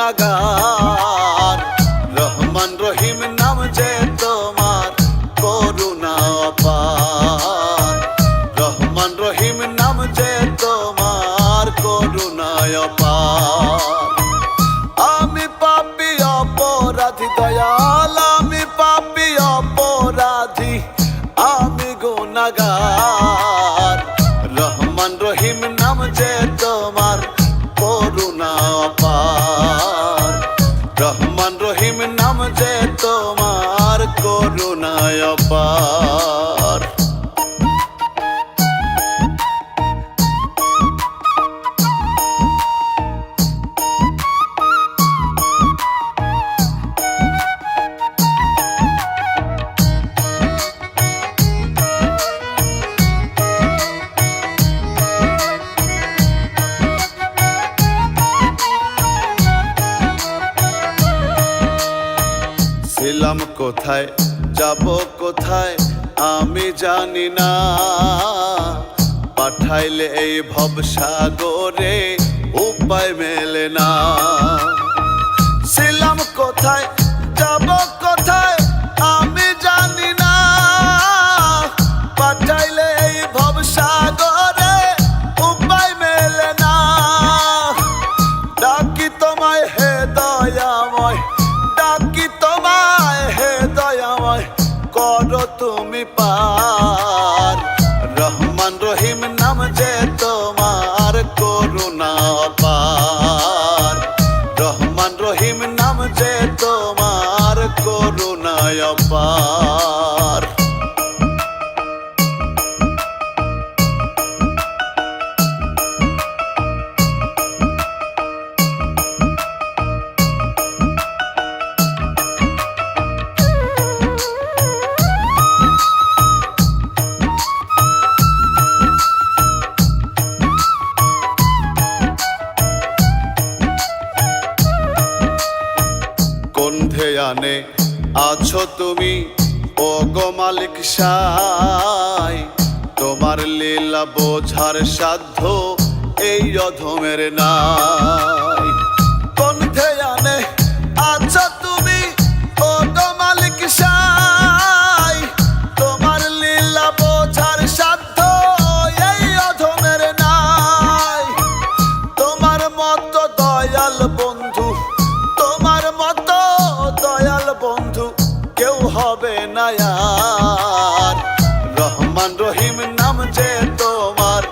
গুনাহগার। রহমান রহিম নাম যে তোমার করুণা অপার। রহমান রহিম নাম যে তোমার করুণা অপার। আমি পাপী অপরাধী দয়াল, আমি পাপী অপরাধী, আমি গুনাহগার। রহমান রহিম নাম যে তোমার করুণা অপার। রহমান রহিম নাম যে তোমার করুণা অপার। ছিলাম কোথায়, যাব কোথায় আমি জানি না। পাঠাইলে এই ভবসাগরে উপায় মেলে না। ছিলাম কোথায়, যাব কোথায় আমি জানি না। পাঠাইলে এই ভবসাগরে উপায় মেলে না। ডাকি তোমায় হে দয়াময়, ডাকি তোমায় হে দয়াময়, করো তুমি পার। রহমান রহিম নাম যে তোমার করুণা অপার। রহমান রহিম নাম যে তোমার করুণা অপার। কোন ধ্যানে আছো তুমি ও গো মালিক সাই? তোমার লীলা বোঝার সাধ্য এই অধমের নাই। কোন ধ্যানে আছো তুমি ও গো মালিক সাই? তোমার লীলা বোঝার সাধ্য এই অধমের নাই। তোমার মতো দয়াল বন্ধু, তোমার মতো দয়াল বন্ধু কেউ হবে না আর। রহমান রহিম নাম যে তোমার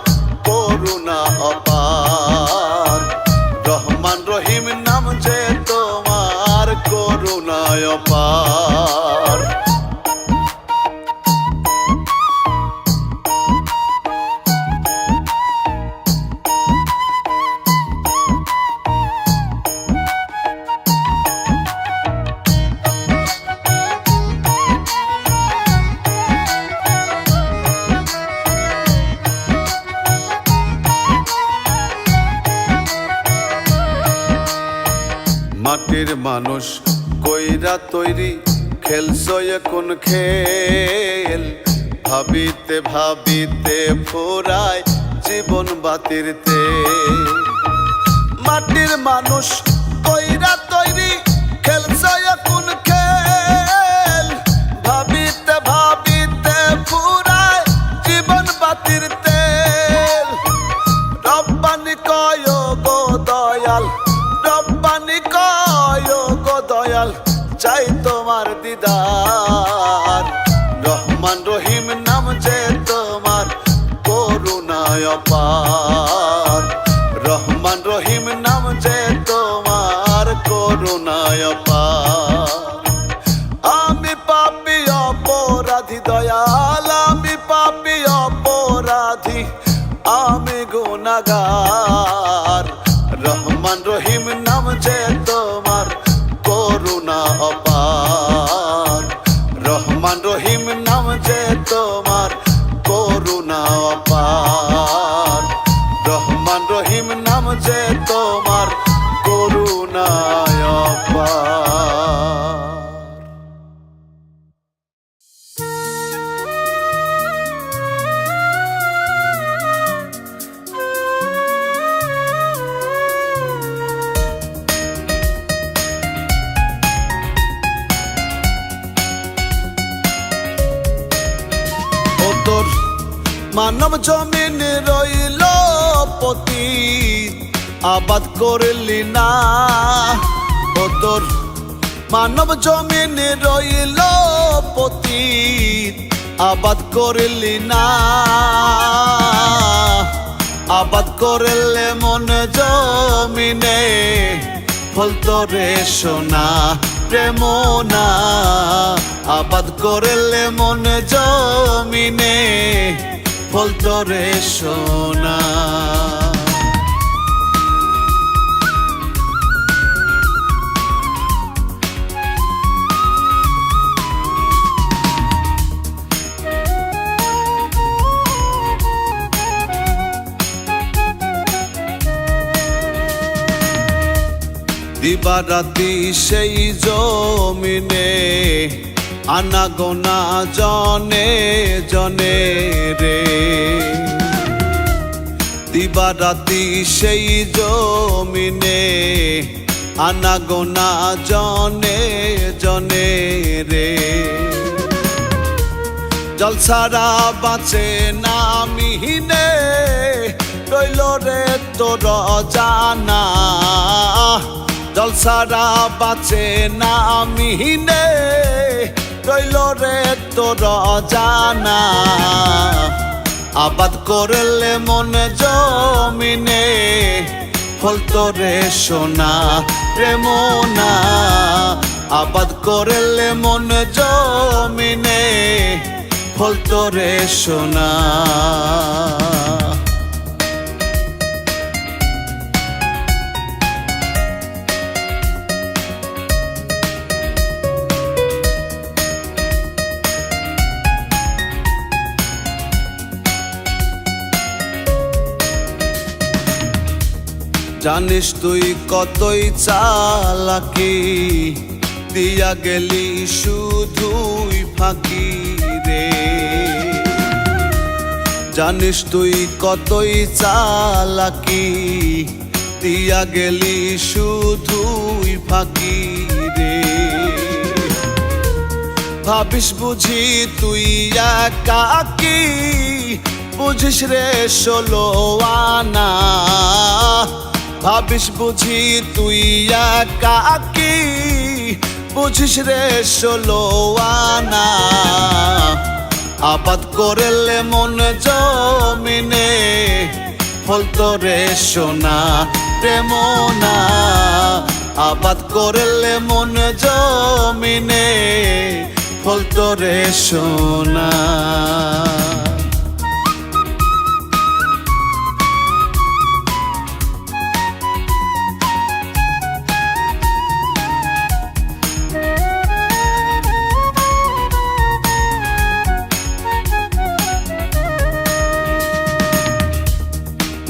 করুণা অপার। রহমান রহিম নাম যে তোমার করুণা অপার। মাটির মানুষ কইরা তৈরি খেলছো এখন খেল। ভাবিতে ভাবিতে ফুরায় জীবন বাতির তেল। মাটির মানুষ কইরা তৈরি খেলছো এখন খেল। ভাবিতে ভাবিতে ফুরায় জীবন বাতির তেল। রব্বানি কয় গো দয়াল, রব্বানি কয় গো দয়াল, চাই তোমার দিদার। রহমান রহিম নাম যে তোমার করুণা অপার। রহমান রহিম নাম যে তোমার করুণা অপার। আমি পাপী অপরাধী দয়াল, আমি পাপী অপরাধী, আমি গুনাহগার। রহমান রহিম নাম যে তোমার করুণা অপার। রহমান রহিম নাম যে তোমার করুণা অপার। রহমান রহিম নাম যে তোমার করুণা অপার। মানব জমিন রইল পতিত আবাদ করলি না ও তোর মানব জমিন রইল পতিত আবাদ করলি না আবাদ করলে মন জমিনে ফলতো রে সোনা প্রেম না আবাদ করলে মন জমিনে ফলতো রে সোনা দিবারাতি সেই জমিনে আনাগোনা জনে জনে রে দিবারাতি সেই জমিনে আনাগোনা জনে জনে রে জলসারা বাঁচে না মিহিনে রইল রে তোর জানা জলসারা বাঁচে না মিহিনে রইল রে তোর জানা আবাদ করলে মন জমিনে ফলতো রে সোনা প্রেম না আবাদ করলে মন জমিনে ফলতো রে সোনা জানিস তুই কতই চালাকি দিয়া গেলি শুধুই ফাঁকি রে জানিস তুই কতই চালাকি দিয়া গেলি শুধুই ফাঁকি রে ভাবিস বুঝি তুই একাকি বুঝিস রে ষোলো আনা ভাবিস বুঝি তুই একাকি বুঝিস রে ষোলো আনা আবাদ করলে মন জমিনে ফলতো রে সোনা প্রেম না আবাদ করলে মন জমিনে ফলতো রে সোনা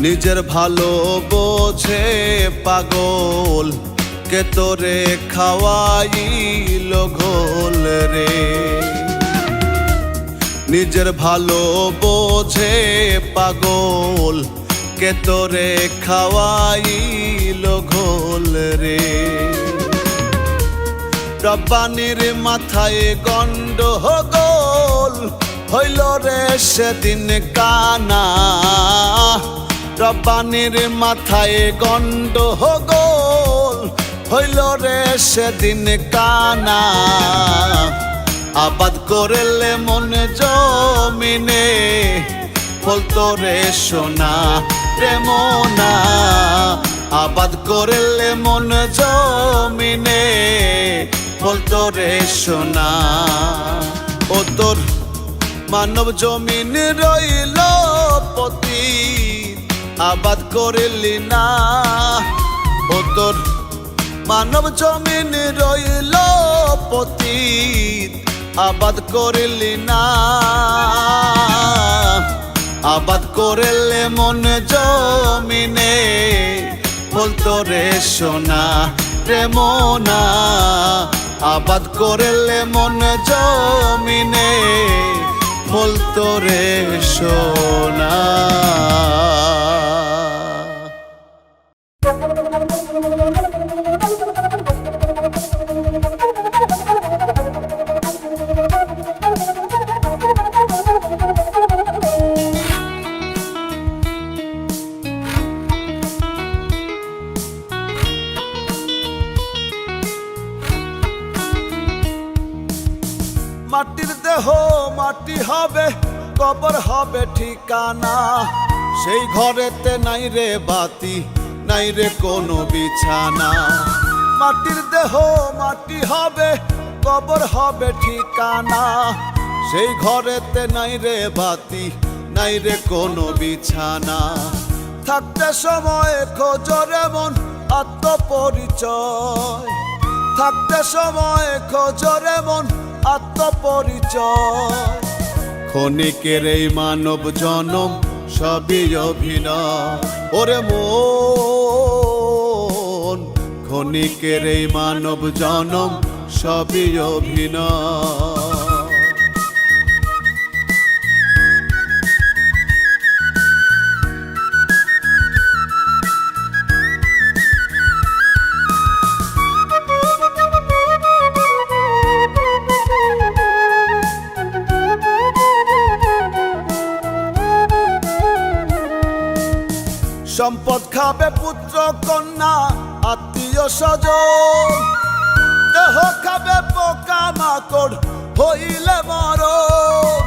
নিজের ভালো বোঝে পাগল কে তোরে খাওয়াইল ঘোল রে নিজের ভালো বোঝে পাগল কে তোরে খাওয়াইল ঘোল রে রব্বানির মাথায় গন্ডগোল হইল রে সেদিন কানা রব্বানির মাথায় গন্ডগোল হইল রে সেদিন কানা আবাদ করলে মন জমিনে ফলতো রে সোনা প্রেম না আবাদ করলে মন জমিনে ফলতো রে সোনা ও তোর মানব জমিন রইল পতিত আবাদ করলি না ও তোর মানব জমিন রইল পতিত আবাদ করলি না আবাদ করলে মন জমিনে ফলতো রে সোনা প্রেম না আবাদ করলে মন জমিনে ফলতো রে সোনা দেহ মাটি হবে, কবর হবে ঠিকানা। সেই ঘরেতে নাই রে বাতি, নাই রে কোনো বিছানা। মাটির দেহ মাটি হবে, কবর হবে ঠিকানা। সেই ঘরেতে নাই রে বাতি, নাই রে কোনো বিছানা। থাকতে সময় খোঁজরে মন আত্মপরিচয়, থাকতে সময় খোঁজরে মন আত্মপরিচয়। ক্ষণিকের এই মানব জনম সবই অভিনয়, ওরে মন ক্ষণিকের এই মানব জনম সবই অভিনয়। সম্পদ খাবে পুত্র কন্যা আত্মীয় স্বজন, দেহ খাবে পোকা মাকড় হইলে মরণ।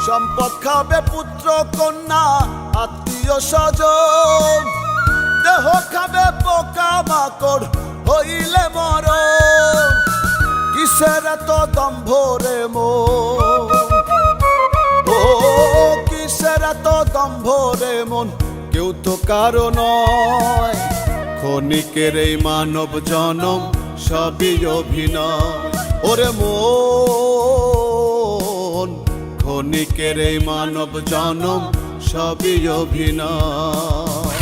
সম্পদ খাবে পুত্র কন্যা আত্মীয় স্বজন, দেহ খাবে পোকা মাকড় হইলে মরণ। কিসের এত দম্ভ রে মন, ও কিসের এত দম্ভ রে মন, কেউ তো কারো নয়। ক্ষণিকের এই মানব জনম সবই অভিনয়, ওরে মন ক্ষণিকের এই মানব জনম সবই অভিনয়।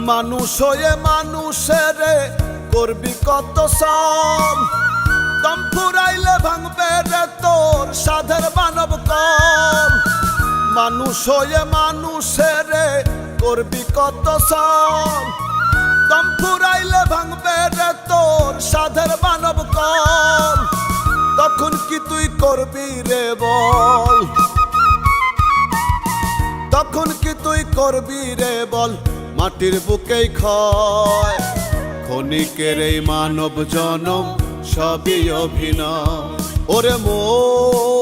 মানুষ হয়ে মানুষের করবি কত সম, দম ফুরাইলে ভাঙবে রে তোর সাধের মানব কল। মানুষ হয়ে মানুষের করবি কত সম, দম ফুরাইলে ভাঙবে রে তোর সাধের মানব কল। তখন কি তুই করবি রে বল, তখন কি তুই করবি রে বল, মাটির বুকেই ক্ষয়। ক্ষণিকের এই মানব জনম সবই অভিনয়, ওরে মন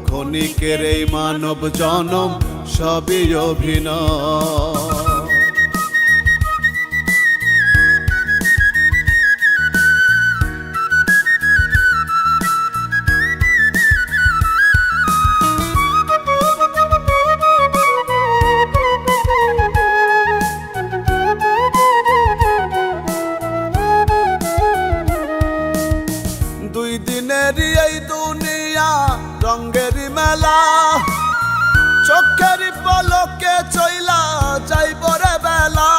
ক্ষণিকের এই মানব জনম সবই অভিনয়। দুই দিনেরই এই দুনিয়া রঙ্গেরই মেলা, চোখেরই পলকে চইলা যাইব রে বেলা।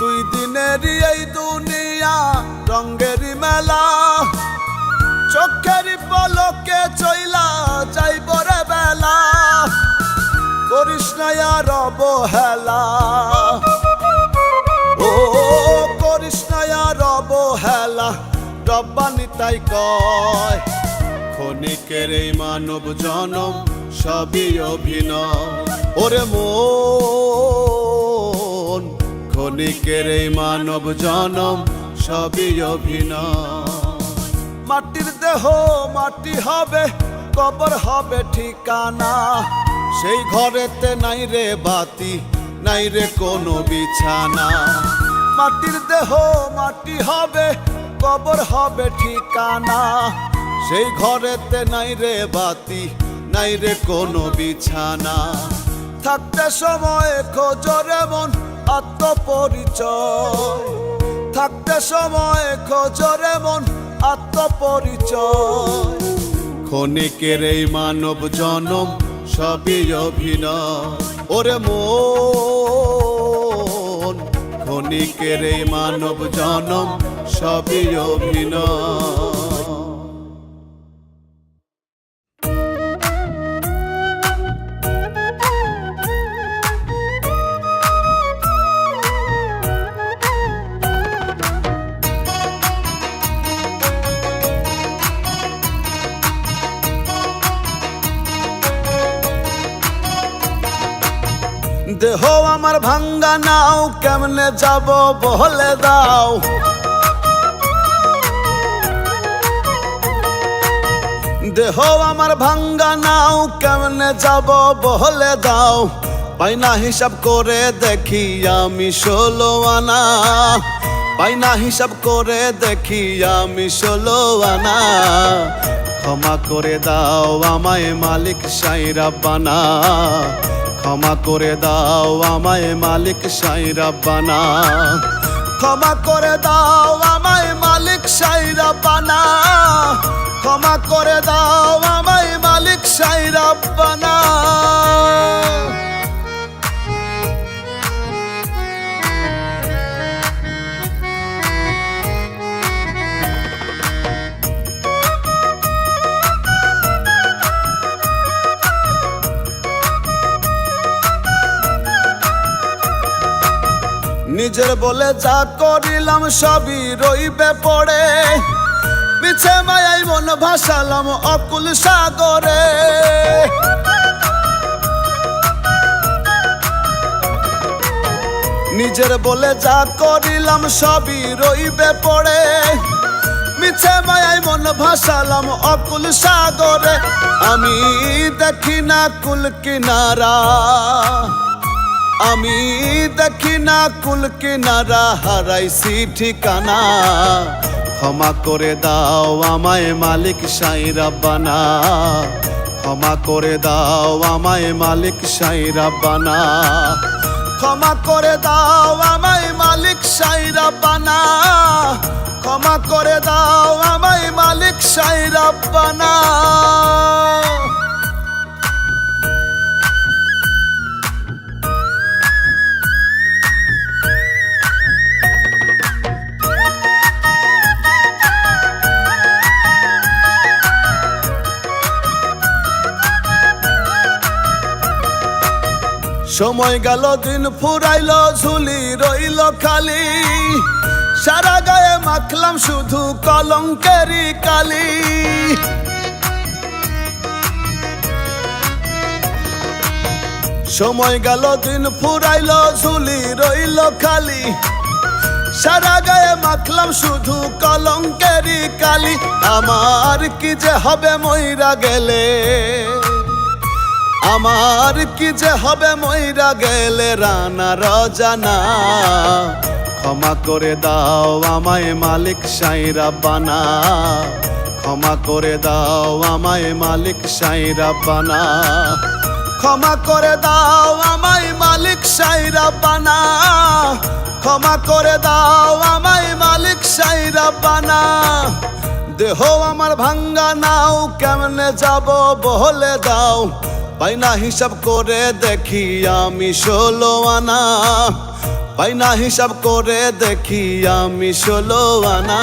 দুই দিনেরই এই দুনিয়া রঙ্গেরই মেলা, চোখেরই পলকে চইলা যাইব রে বেলা। করিস না আর অবহেলা, ও করিস না আর অবহেলা, রব্বানি তাই কয়। ক্ষণিকের এই মানব জনম সবই অভিনয়, ওরে মন ক্ষণিকের এই মানব জনম সবই অভিনয়। মাটির দেহ মাটি হবে, কবর হবে ঠিকানা। সেই ঘরেতে নাই রে বাতি, নাই রে কোনো বিছানা। মাটির দেহ মাটি হবে, কবর হবে ঠিকানা। সেই ঘরেতে নাই রে বাতি, নাই রে কোনো বিছানা। থাকতে সময় খোঁজরে মন আত্মপরিচয়, থাকতে সময় খোঁজরে মন আত্মপরিচয়। ক্ষণিকের এই মানব জনম সবই অভিনয়, ওরে মন ক্ষণিকের এই মানব জনম সবই অভিনয়। দেহ আমার ভাঙ্গা নাও, কেমনে যাব বলে দাও। দেহ আমার ভাঙ্গা নাও, কেমনে যাব বলে দাও। পাইনা হিসাব করে দেখি আমি 16 আনা, পাইনা হিসাব করে দেখি আমি 16 আনা। ক্ষমা করে দাও আমায় মালিক শাহ রাব্বানা, ক্ষমা করে দাও আমায় মালিক শাহ রাব্বানা, ক্ষমা করে দাও আমায় মালিক শাহ রাব্বানা, ক্ষমা করে দাও আমায় মালিক শাহ রাব্বানা। নিজের বলে যা করিলাম সবই রইবে পড়ে, মিছে মায়াই মন ভাসালাম অকুল সাগরে। নিজের বলে যা করিলাম সবই রইবে পড়ে, মিছে মায়াই মন ভাসালাম অকুল সাগরে। আমি দেখি না কুল কিনারা, আমি দেখি না কুল কিনারা, হারাইছি ঠিকানা। ক্ষমা করে দাও আমায় মালিক শাহ রাব্বানা, ক্ষমা করে দাও আমায় মালিক শাহ রাব্বানা, ক্ষমা করে দাও আমায় মালিক শাহ রাব্বানা, ক্ষমা করে দাও আমায় মালিক শাহ রাব্বানা। সময় গেল দিন ফুরাইল, ঝুলি রইল খালি, সারা গায়ে মাখলাম শুধু কলঙ্কেরই কালি। সময় গেল দিন ফুরাইল, ঝুলি রইল খালি, সারা গায়ে মাখলাম শুধু কলঙ্কেরই কালি। আমার কি যে হবে মইরা গেলে, আমার কি যে হবে মইরা গেলে রানা রজানা। ক্ষমা করে দাও আমায় মালিক শাহ রাব্বানা, ক্ষমা করে দাও আমায় মালিক শাহ রাব্বানা, ক্ষমা করে দাও আমায় মালিক শাহ রাব্বানা, ক্ষমা করে দাও আমায় মালিক শাহ রাব্বানা। দেহ আমার ভাঙ্গা নাও, কেমনে যাব বলে দাও। পাইনা হিসাব করে দেখি আমি 16 আনা, পাইনা হিসাব করে দেখি আমি 16 আনা।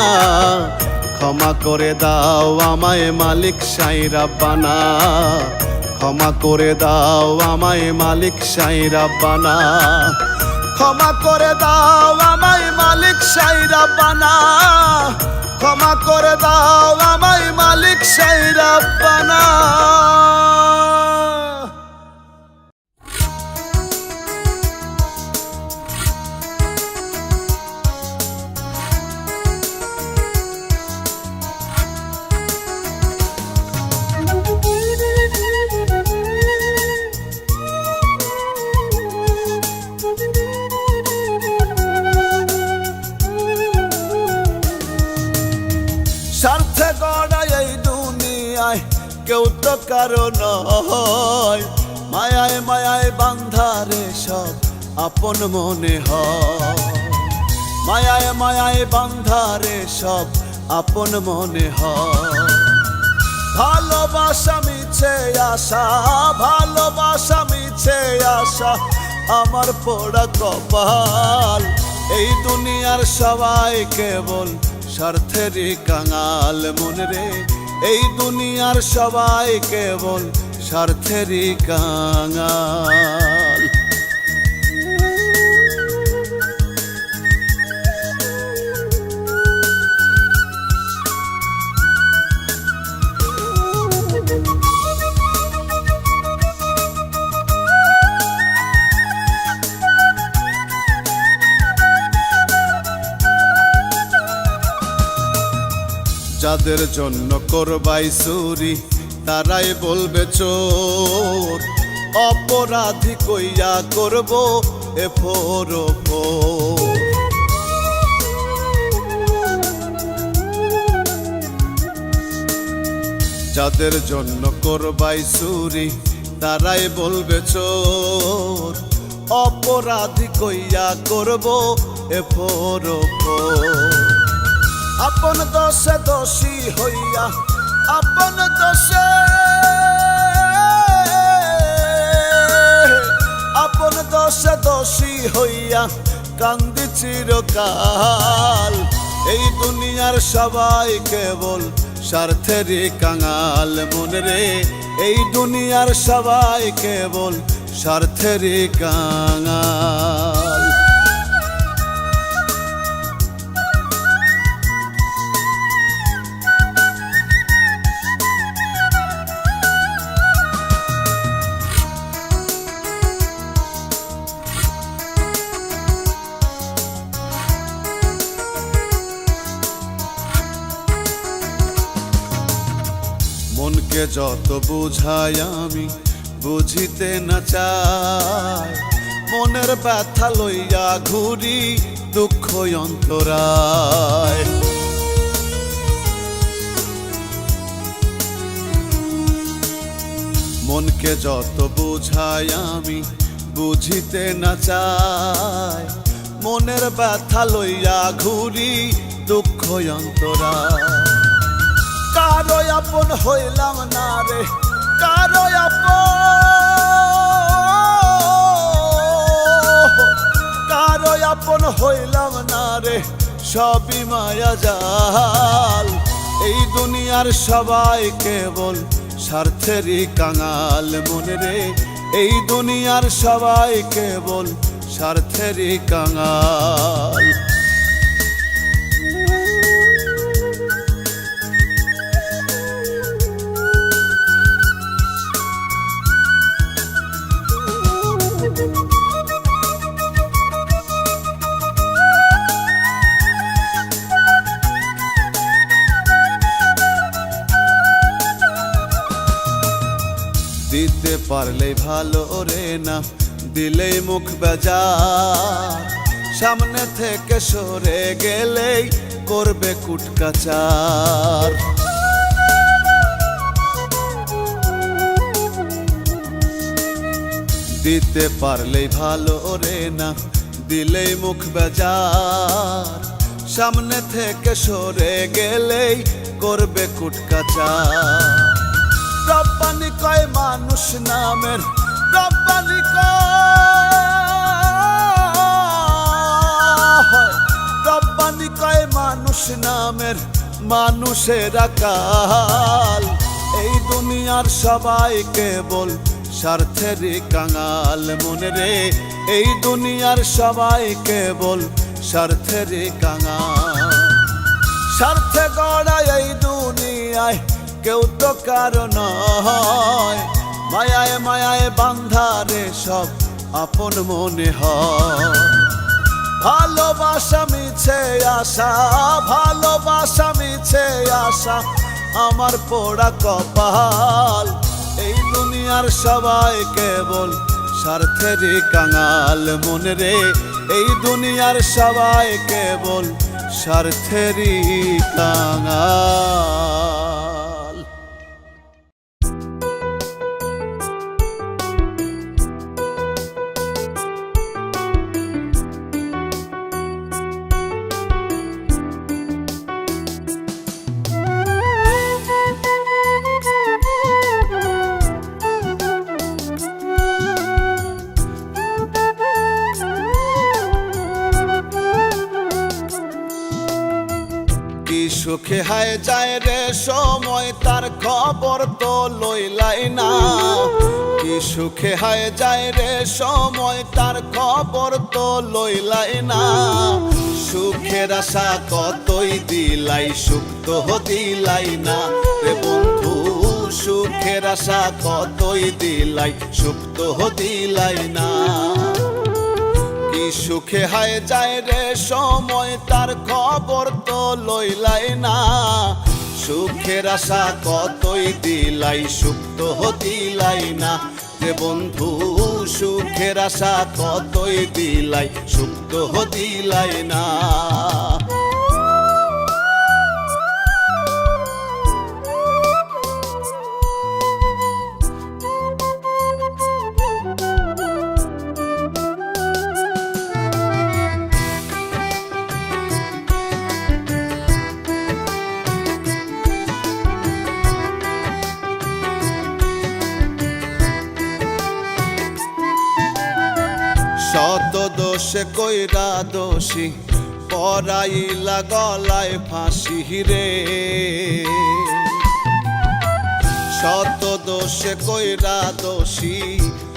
ক্ষমা করে দাও আমায় মালিক শাহ রাব্বানা, ক্ষমা করে দাও আমায় মালিক শাহ রাব্বানা, ক্ষমা করে দাও আমায় মালিক শাহ রাব্বানা, ক্ষমা করে দাও আমায় মালিক শাহ রাব্বানা। স্বার্থে গড়া এই দুনিয়ায় কেউ তো কারো নয়, মায়ায় মায়ায় বান্ধারে সব আপন মনে হয়, মায়ায় মায়ায় বান্ধারে সব আপন মনে হয়। ভালোবাসা মিছে আশা, ভালোবাসা মিছে আশা, আমার পোড়া কপাল। এই দুনিয়ার সবাই কেবল স্বার্থেরই কাঙাল মন রে, এই দুনিয়ার সবাই কেবল স্বার্থেরই কাঙাল। যাদের জন্য করবাই চুরি তারাই বলবে চোর, অপরাধী কইয়া করব এফোর ওপর। যাদের জন্য করবাই চুরি তারাই বলবে চোর, অপরাধী কইয়া করব এফোর ওপর। আপন দোষে দোষী হইয়া আপন দোষে আপন দোষে দোষী হইয়া কান্দি চিরকাল। এই দুনিয়ার সবাই কেবল স্বার্থেরই কাঙাল মনে রে, এই দুনিয়ার সবাই কেবল স্বার্থেরই কাঙাল। মনকে যত বুঝাই আমি বুঝিতে না চাই, মনের ব্যথা লইয়া ঘুরি দুঃখ অন্তরায়। মনকে যত বুঝাই আমি বুঝিতে না চাই, মনের ব্যথা লইয়া ঘুরি দুঃখ অন্তরায়। কারো আপন হইলাম না রে, কারো আপন হইলাম না রে, সবই মায়া জাল। এই দুনিয়ার সবাই কেবল স্বার্থেরই কাঙাল মনে রে, এই দুনিয়ার সবাই কেবল স্বার্থেরই কাঙাল। দিতে পারলে ভালো রে না দিলেই মুখ বেজার, সামনে থেকে সরে গেলেই করবে কুটকাচার। দিতে পারলেই ভালো রে না দিলেই মুখ বেজার, সামনে থেকে সরে গেলেই করবে কুটকাচার। রব্বানি কয় মানুষ নামের, রব্বানি কয় মানুষ নামের মানুষের আকাল। এই দুনিয়ার সবাই কেবল স্বার্থেরই কাঙাল মনে রে, এই দুনিয়ার সবাই কেবল স্বার্থেরই কাঙাল। স্বার্থে গড়া এই দুনিয়ায় কেউ তো কারো নয়, মায়ায় মায়ায় বান্ধারে সব আপন মনে হয়। ভালোবাসা মিছে আশা, ভালোবাসা মিছে আশা আমার পোড়া কপাল। এই দুনিয়ার সবাই কেবল স্বার্থেরই কাঙাল মনে রে, এই দুনিয়ার সবাই কেবল স্বার্থেরই কাঙাল। সুখে হায় যায় রে সময় তার খবর তো লইলাই না, কি সুখে হায় যায় রে সময় তার খবর তো লইলাই না। সুখের আশা কতই দিলাই সুখ তো দিলাই না রে বন্ধু, সুখের আশা কতই দিলাই সুখ তো দিলাই না। কি সুখে হায় যায় রে সময় তার খবর তো লইলাই না, সুখের আশা কতই দিলাই, সুখ তো দিলাই না রে বন্ধু। সুখের আশা কতই দিলাই, সুখ তো দিলাই না। শত দোষে কইরা দোষী পরাইলা গলায় ফাঁসি রে। শত দোষে কইরা দোষী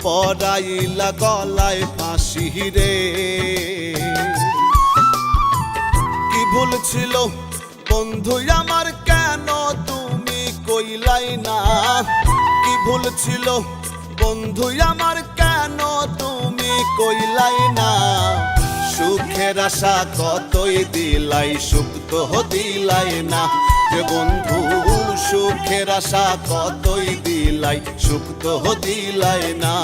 পরাইলা গলায় ফাঁসি রে। কি ভুল ছিল বন্ধু আমার, কেন তুমি কইলাই না? কি ভুল ছিল বন্ধু আমার, কেন তুমি কইলাই না? সুখের আশা কতই দিলাই, সুখ তো দিলাই না রে বন্ধু। সুখের আশা কতই দিলাই, সুখ তো দিলাই না।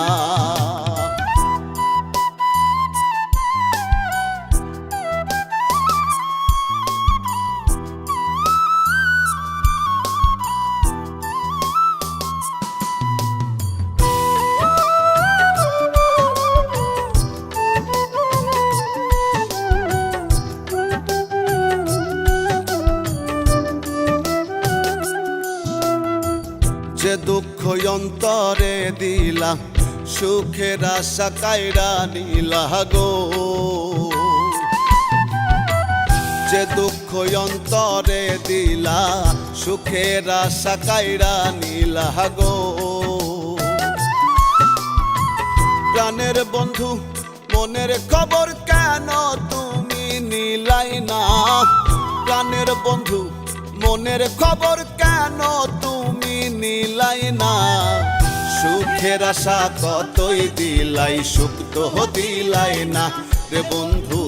যে দুঃখ অন্তরে দিলা, সুখের আশা কাইরা নিলা গো। যে দুঃখ অন্তরে দিলা, সুখের আশা কাইরা নিলা গো। প্রাণের বন্ধু মনের খবর কেন তুমি নিলাই না? প্রাণের বন্ধু মনের খবর কেন তুমি নিলাই না? সুখের আশা কতই দিলাই, সুখ তো দিলাই না রে বন্ধু।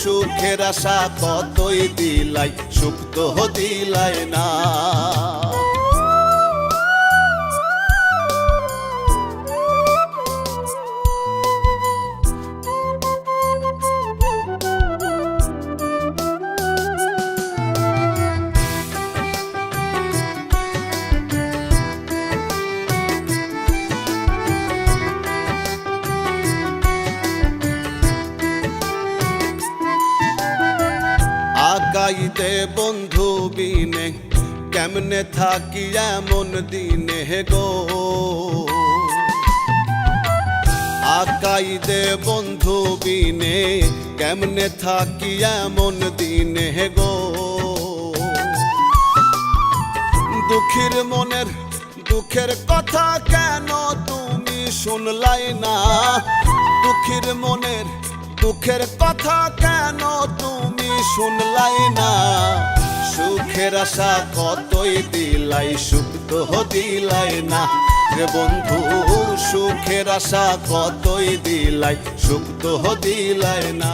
সুখের আশা কতই দিলাই, সুখ তো দিলাই না। আগাইতে বন্ধু বিনে কেমনে থাকি এমন দিনে গো। আগাইতে বন্ধু বিনে কেমনে থাকি এমন দিনে গো। দুঃখীর মনের দুঃখের কথা কেন তুমি শুনলাই না? দুঃখীর মনের দুঃখের কথা কেন তুমি শুনলাই না? সুখের আশা কতই দিলাই, সুখ তো দিলাই না রে বন্ধু। সুখের আশা কতই দিলাই, সুখ তো দিলাই না।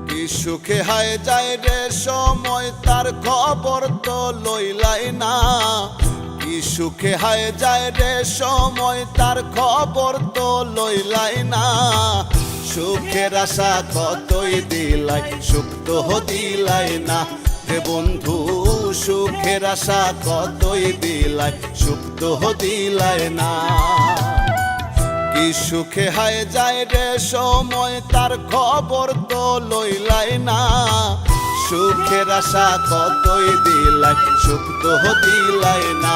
কি সুখে হায় যায় রে সময়, তার খবর তো লইলাই না। কি সুখে হায় যায় রে সময়, তার খবর তো লইলাই না। সুখের আশা কতই দিলাই, সুখ তো দিলাই না রে বন্ধু। সুখের আশা কতই দিলাই, সুখ তো দিলাই না। কি সুখে হায় যায় রে সময়, তার খবর তো লইলাই না। সুখের আশা কতই দিলাই, সুখ তো দিলাই না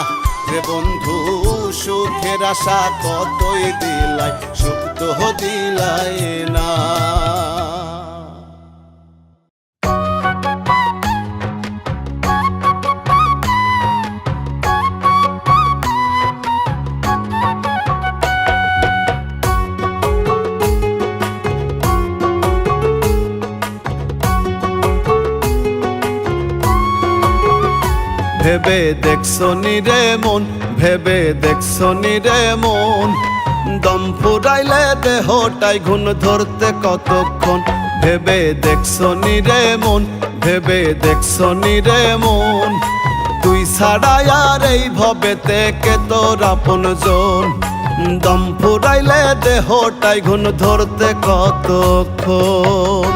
রে বন্ধু। সুখের আশা কতই দিলাই, সুখ তো দিলাই না। ভেবে দেখছো নি রে মন, ভেবে দেখছো নি রে মন, দম ফুরাইলে দেহটাই ঘুণ ধরতে কতক্ষণ। ভেবে দেখছো নি রে মন, ভেবে দেখছো নি রে মন, তুই ছাড়া আর এই ভবেতে কে তোর আপনজন। দম ফুরাইলে দেহটাই ঘুণ ধরতে কতক্ষণ।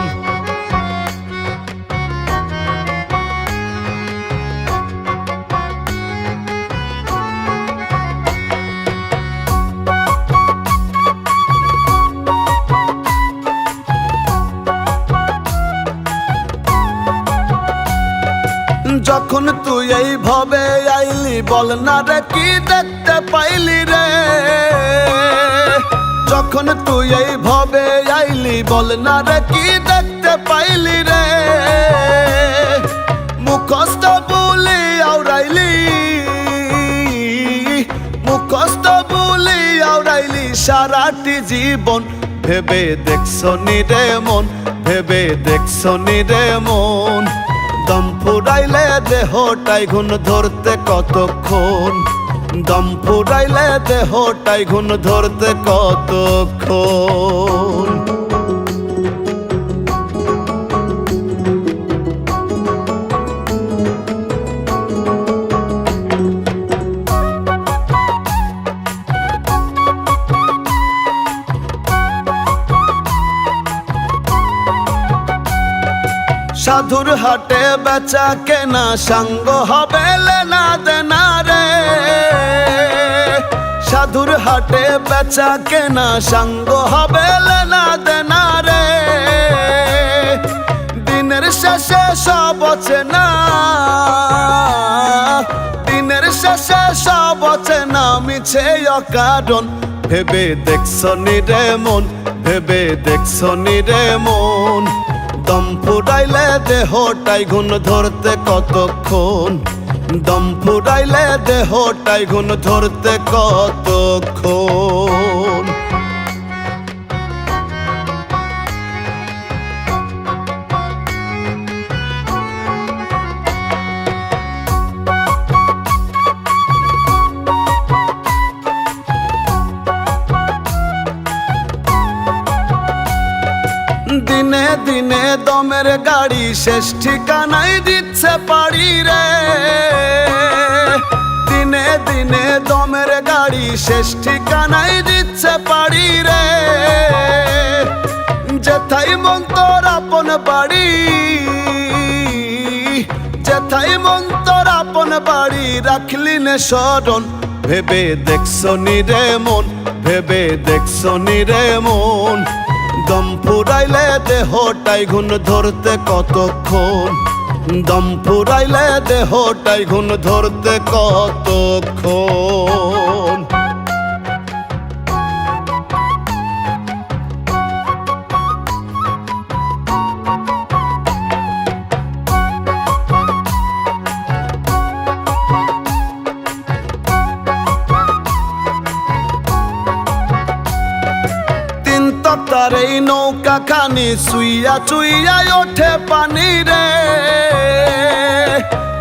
যখন তুই এই ভাবে আইলি বল না রে কি দেখতে পাইলি রে, যখন তুই এই ভাবে আইলি বল না রে কি দেখতে পাইলি রে, মুখস্থ বলি আওরাইলি, মুখস্থ বলি আওরাইলি সারাটি জীবন। ভেবে দেখছো নি রে মন, ভেবে দেখছো নি রে মন, দম ফুরাইলে দেহটাই ঘুণ ধরতে কতক্ষণ। দম ফুরাইলে দেহটাই ঘুণ ধরতে কতক্ষণ। সাধুর হাটে বেচা কেনা সাঙ্গ হবে লেনা দেনা রে, সাধুর হাটে বেচা কেনা সাঙ্গ হবে লেনা দেনা রে, দিনের শেষে সব অচেনা, দিনের শেষে সব অচেনা মিছে অকারণ। ভেবে দেখছো নি রে মন, ভেবে দেখছো নি রে মন, দম ফুরাইলে দেহটাই ঘুণ ধরতে কতক্ষণ। দম ফুরাইলে দেহটাই ঘুণ ধরতে কতক্ষণ। দিনে দিনে দমের গাড়ি শেষ ঠিকানাই দিচ্ছে পাড়ি রে, দিনে দিনে দমের গাড়ি শেষ ঠিকানাই দিচ্ছে পাড়ি রে, যেথাই মন তোর আপন বাড়ি, যেথাই মন তোর আপন বাড়ি রাখলি নে স্মরণ। ভেবে দেখছো নি রে মন, ভেবে দেখছো নি রে মন, দম ফুরাইলে দেহটাই ঘুণ ধরতে কতক্ষণ। দম ফুরাইলে দেহটাই ঘুণ ধরতে কতক্ষণ। তার এই নৌকা খানি সুইয়া চুইয়া ওঠে পানি রে,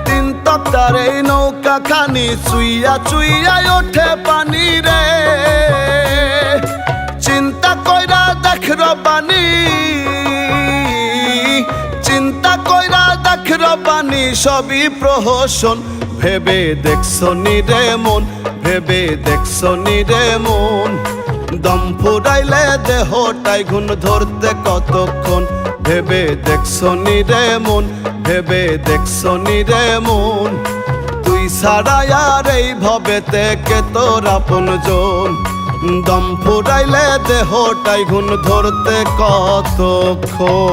তিন তক্তার এই নৌকা খানি সুইয়া চুইয়া ওঠে পানি রে, চিন্তা কইরা দেখ রবানি, চিন্তা কইরা দেখ রবানি সবই প্রহসন। ভেবে দেখছো নি রে মন, ভেবে দেখছো নি রে মন, দম ফুরাইলে দেহটাই ঘুণ ধরতে কতক্ষণ। ভেবে দেখছো নি রে মন, ভেবে দেখছো নি রে মন, তুই ছাড়া আর এই ভবেতে কে তোর আপনজন। দম ফুরাইলে দেহটাই ঘুণ ধরতে কতক্ষণ।